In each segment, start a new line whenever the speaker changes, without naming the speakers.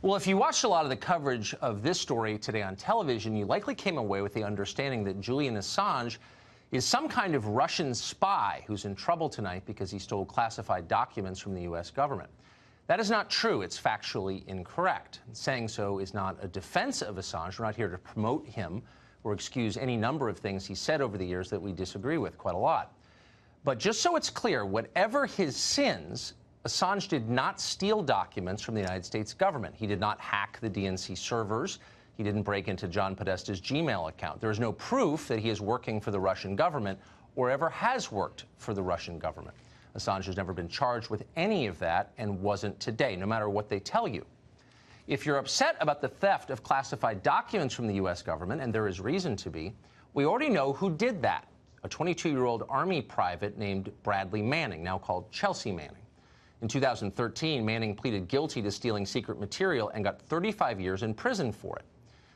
Well, if you watched a lot of the coverage of this story today on television, you likely came away with the understanding that Julian Assange is some kind of Russian spy who's in trouble tonight because he stole classified documents from the U.S. government. That is not true. It's factually incorrect. Saying so is not a defense of Assange. We're not here to promote him or excuse any number of things he said over the years that we disagree with quite a lot. But just so it's clear, whatever his sins, Assange did not steal documents from the United States government. He did not hack the DNC servers. He didn't break into John Podesta's Gmail account. There is no proof that he is working for the Russian government or ever has worked for the Russian government. Assange has never been charged with any of that and wasn't today, no matter what they tell you. If you're upset about the theft of classified documents from the U.S. government, and there is reason to be, we already know who did that, a 22-year-old Army private named Bradley Manning, now called Chelsea Manning. In 2013, Manning pleaded guilty to stealing secret material and got 35 years in prison for it.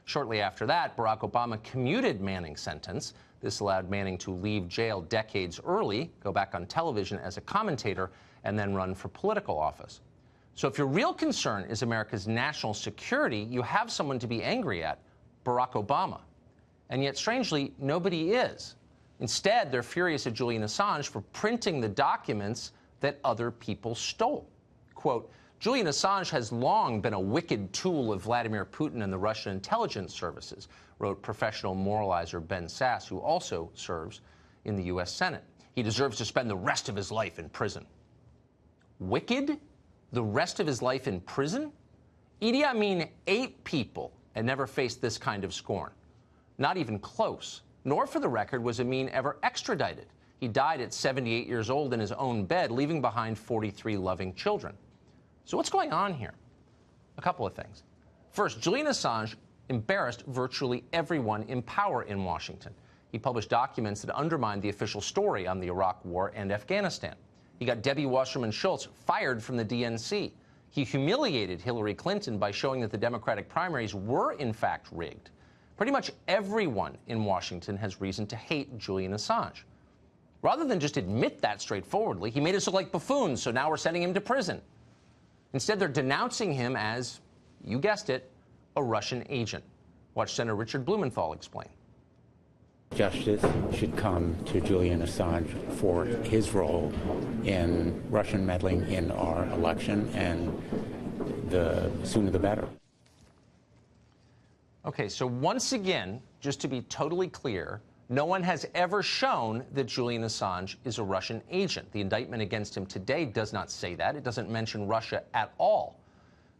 Shortly after that, Barack Obama commuted Manning's sentence. This allowed Manning to leave jail decades early, go back on television as a commentator, and then run for political office. So if your real concern is America's national security, you have someone to be angry at, Barack Obama. And yet, strangely, nobody is. Instead, they're furious at Julian Assange for printing the documents that other people stole. Quote, Julian Assange has long been a wicked tool of Vladimir Putin and the Russian intelligence services, wrote professional moralizer Ben Sass, who also serves in the U.S. Senate. He deserves to spend the rest of his life in prison. Wicked? The rest of his life in prison? Idi Amin ate people and never faced this kind of scorn. Not even close. Nor, for the record, was Amin ever extradited. He died at 78 years old in his own bed, leaving behind 43 loving children. So what's going on here? A couple of things. First, Julian Assange embarrassed virtually everyone in power in Washington. He published documents that undermined the official story on the Iraq War and Afghanistan. He got Debbie Wasserman Schultz fired from the DNC. He humiliated Hillary Clinton by showing that the Democratic primaries were, in fact, rigged. Pretty much everyone in Washington has reason to hate Julian Assange. Rather than just admit that straightforwardly, he made us look like buffoons, so now we're sending him to prison. Instead, they're denouncing him as, you guessed it, a Russian agent. Watch Senator Richard Blumenthal explain.
Justice should come to Julian Assange for his role in Russian meddling in our election, and the sooner the better.
Okay, so once again, just to be totally clear, no one has ever shown that Julian Assange is a Russian agent. The indictment against him today does not say that. It doesn't mention Russia at all.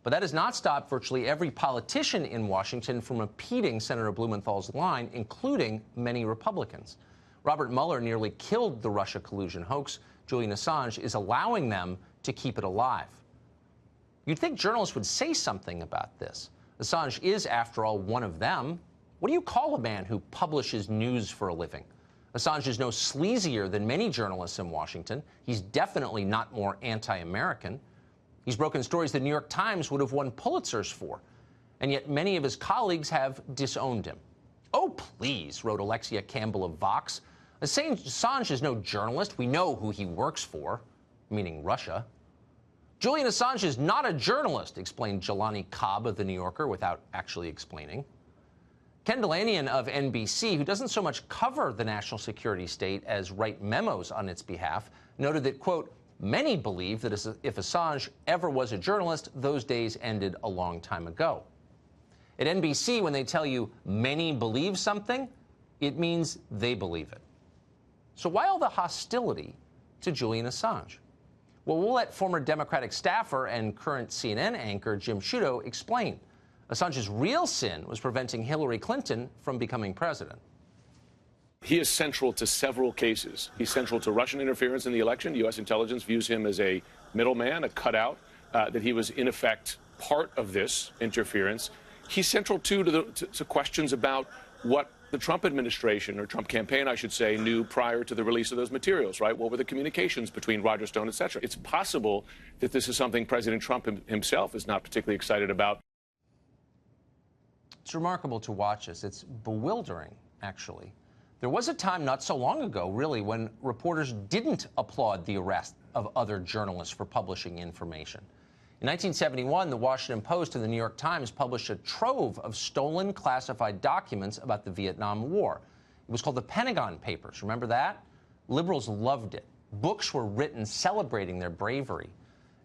But that has not stopped virtually every politician in Washington from repeating Senator Blumenthal's line, including many Republicans. Robert Mueller nearly killed the Russia collusion hoax. Julian Assange is allowing them to keep it alive. You'd think journalists would say something about this. Assange is, after all, one of them. What do you call a man who publishes news for a living? Assange is no sleazier than many journalists in Washington. He's definitely not more anti-American. He's broken stories the New York Times would have won Pulitzers for. And yet many of his colleagues have disowned him. Oh, please, wrote Alexia Campbell of Vox. Assange is no journalist. We know who he works for, meaning Russia. Julian Assange is not a journalist, explained Jelani Cobb of The New Yorker without actually explaining. Ken Delanian of NBC, who doesn't so much cover the national security state as write memos on its behalf, noted that, quote, many believe that if Assange ever was a journalist, those days ended a long time ago. At NBC, when they tell you many believe something, it means they believe it. So why all the hostility to Julian Assange? Well, we'll let former Democratic staffer and current CNN anchor Jim Sciutto explain. Assange's real sin was preventing Hillary Clinton from becoming president.
He is central to several cases. He's central to Russian interference in the election. U.S. intelligence views him as a middleman, a cutout, that he was, in effect, part of this interference. He's central, too, to questions about what the Trump administration, or Trump campaign, I should say, knew prior to the release of those materials, right? What were the communications between Roger Stone, et cetera? It's possible that this is something President Trump himself is not particularly excited about.
It's remarkable to watch this. It's bewildering, actually. There was a time not so long ago, really, when reporters didn't applaud the arrest of other journalists for publishing information. In 1971, the Washington Post and the New York Times published a trove of stolen classified documents about the Vietnam War. It was called the Pentagon Papers. Remember that? Liberals loved it. Books were written celebrating their bravery.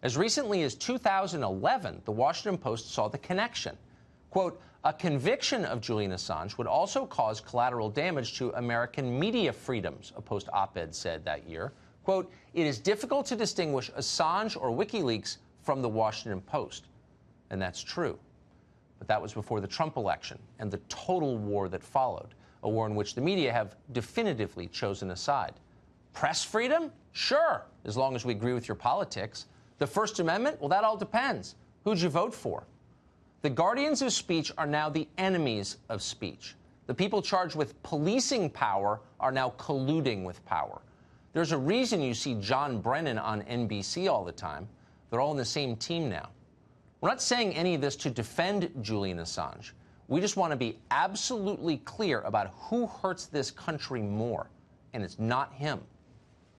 As recently as 2011, the Washington Post saw the connection. Quote, a conviction of Julian Assange would also cause collateral damage to American media freedoms, a Post op-ed said that year. Quote, it is difficult to distinguish Assange or WikiLeaks from the Washington Post. And that's true. But that was before the Trump election and the total war that followed, a war in which the media have definitively chosen a side. Press freedom? Sure, as long as we agree with your politics. The First Amendment? Well, that all depends. Who'd you vote for? The guardians of speech are now the enemies of speech. The people charged with policing power are now colluding with power. There's a reason you see John Brennan on NBC all the time. They're all in the same team now. We're not saying any of this to defend Julian Assange. We just want to be absolutely clear about who hurts this country more, and it's not him.